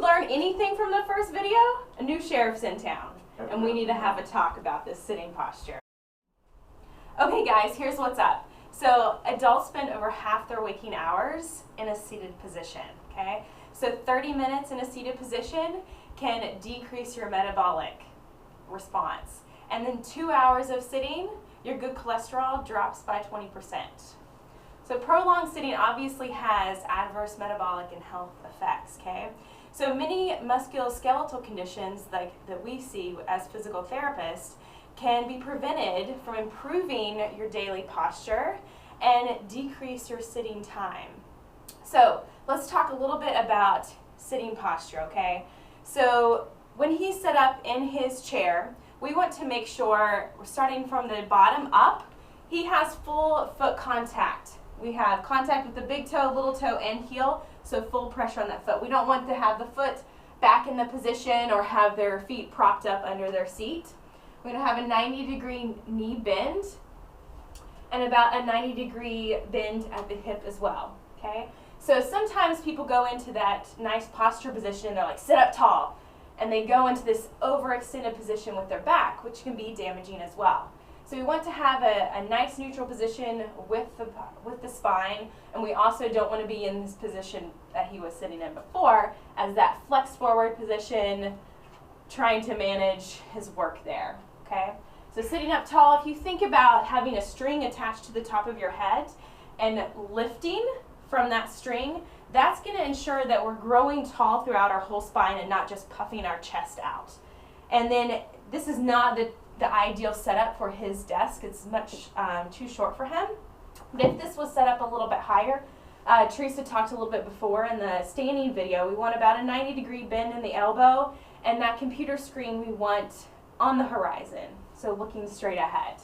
learn anything from the first video, a new sheriff's in town, and we need to have a talk about this sitting posture. Okay guys, here's what's up. So adults spend over half their waking hours in a seated position, okay? So 30 minutes in a seated position can decrease your metabolic response. And then 2 hours of sitting, your good cholesterol drops by 20%. So prolonged sitting obviously has adverse metabolic and health effects, okay? So many musculoskeletal conditions like that we see as physical therapists can be prevented from improving your daily posture and decrease your sitting time. So let's talk a little bit about sitting posture, okay? So when he's set up in his chair, we want to make sure, starting from the bottom up, he has full foot contact. We have contact with the big toe, little toe, and heel, so full pressure on that foot. We don't want to have the foot back in the position or have their feet propped up under their seat. We're going to have a 90-degree knee bend and about a 90-degree bend at the hip as well, okay? So sometimes people go into that nice posture position and they're like, sit up tall, and they go into this overextended position with their back, which can be damaging as well. So we want to have a nice neutral position with the spine, and we also don't want to be in this position that he was sitting in before, as that flex forward position, trying to manage his work there. Okay, so sitting up tall, if you think about having a string attached to the top of your head and lifting from that string, that's going to ensure that we're growing tall throughout our whole spine and not just puffing our chest out. And then this is not the ideal setup for his desk. It's much too short for him. But if this was set up a little bit higher, Teresa talked a little bit before in the standing video, we want about a 90-degree bend in the elbow, and that computer screen we want on the horizon, so looking straight ahead.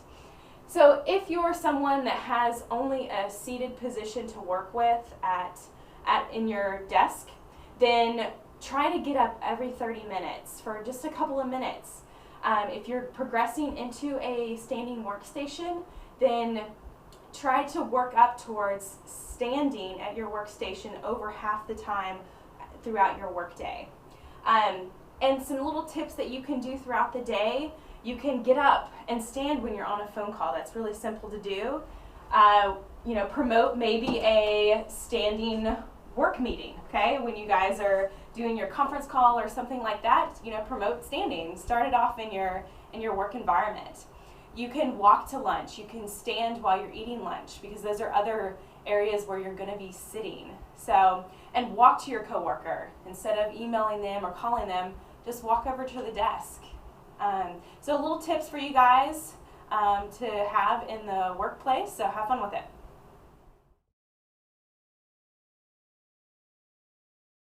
So if you're someone that has only a seated position to work with in your desk, then try to get up every 30 minutes for just a couple of minutes. If you're progressing into a standing workstation, then try to work up towards standing at your workstation over half the time throughout your workday. And some little tips that you can do throughout the day, you can get up and stand when you're on a phone call. That's really simple to do. You know, promote maybe a standing work meeting, okay? When you guys are doing your conference call or something like that, you know, promote standing. Start it off in your work environment. You can walk to lunch. You can stand while you're eating lunch, because those are other areas where you're going to be sitting. So, and walk to your coworker. Instead of emailing them or calling them, just walk over to the desk. So little tips for you guys to have in the workplace, so have fun with it.